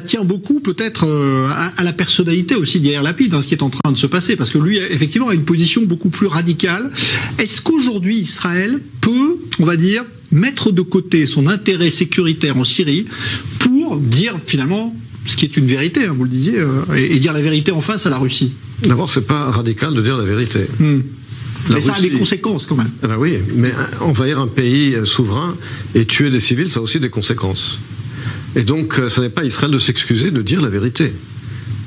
tient beaucoup peut-être à la personnalité aussi d'Yair Lapid, ce qui est en train de se passer, parce que lui, effectivement, a une position beaucoup plus radicale. Est-ce qu'aujourd'hui, Israël peut, on va dire, mettre de côté son intérêt sécuritaire en Syrie pour dire, finalement, ce qui est une vérité, vous le disiez, et dire la vérité en face à la Russie? D'abord, c'est pas radical de dire la vérité. Mais ça a des conséquences quand même. Ben oui, mais envahir un pays souverain et tuer des civils, ça a aussi des conséquences. Et donc, ce n'est pas Israël de s'excuser de dire la vérité.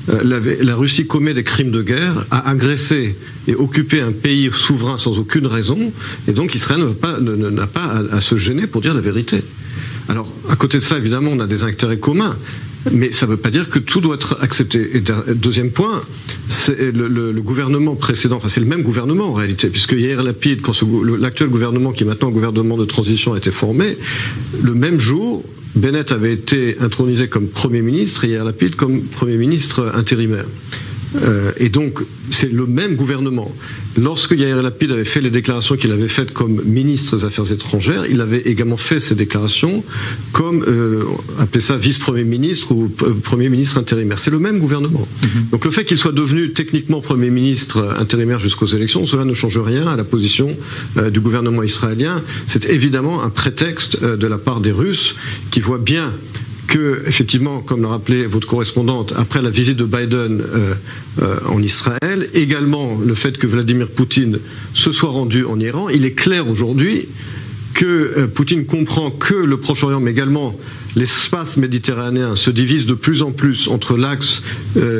La Russie commet des crimes de guerre, a agressé et occupé un pays souverain sans aucune raison, et donc Israël n'a pas à se gêner pour dire la vérité. Alors, à côté de ça, évidemment, on a des intérêts communs, mais ça ne veut pas dire que tout doit être accepté. Et deuxième point, c'est le gouvernement précédent, enfin c'est le même gouvernement en réalité, puisque Yair Lapid, quand l'actuel gouvernement, qui est maintenant un gouvernement de transition, a été formé, le même jour, Bennett avait été intronisé comme Premier ministre et Yair Lapid comme Premier ministre intérimaire. Et donc, c'est le même gouvernement. Lorsque Yair Lapid avait fait les déclarations qu'il avait faites comme ministre des Affaires étrangères, il avait également fait ces déclarations comme, appelez ça vice-premier ministre ou premier ministre intérimaire. C'est le même gouvernement. Donc le fait qu'il soit devenu techniquement premier ministre intérimaire jusqu'aux élections, cela ne change rien à la position du gouvernement israélien. C'est évidemment un prétexte de la part des Russes qui voient bien que, effectivement, comme l'a rappelé votre correspondante, après la visite de Biden en Israël, également le fait que Vladimir Poutine se soit rendu en Iran, il est clair aujourd'hui que Poutine comprend que le Proche-Orient, mais également l'espace méditerranéen, se divise de plus en plus entre l'axe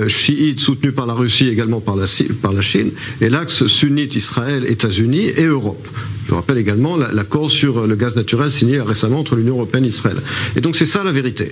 chiite soutenu par la Russie, également par la Chine, et l'axe sunnite Israël, États-Unis et Europe. Je rappelle également l'accord sur le gaz naturel signé récemment entre l'Union européenne et Israël. Et donc c'est ça la vérité.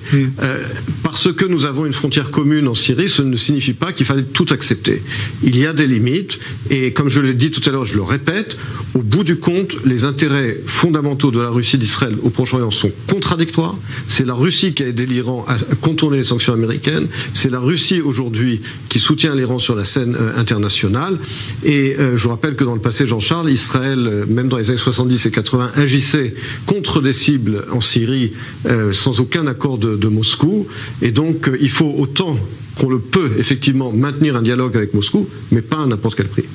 Parce que nous avons une frontière commune en Syrie, ce ne signifie pas qu'il fallait tout accepter. Il y a des limites, et comme je l'ai dit tout à l'heure, je le répète, au bout du compte, les intérêts fondamentaux de la Russie et d'Israël au Proche-Orient sont contradictoires. C'est la Russie qui a aidé l'Iran à contourner les sanctions américaines. C'est la Russie aujourd'hui qui soutient l'Iran sur la scène internationale. Et je vous rappelle que dans le passé, Jean-Charles, Israël, même dans les années 70 et 80, agissait contre des cibles en Syrie sans aucun accord de Moscou. Et donc, il faut autant qu'on le peut effectivement maintenir un dialogue avec Moscou, mais pas à n'importe quel prix.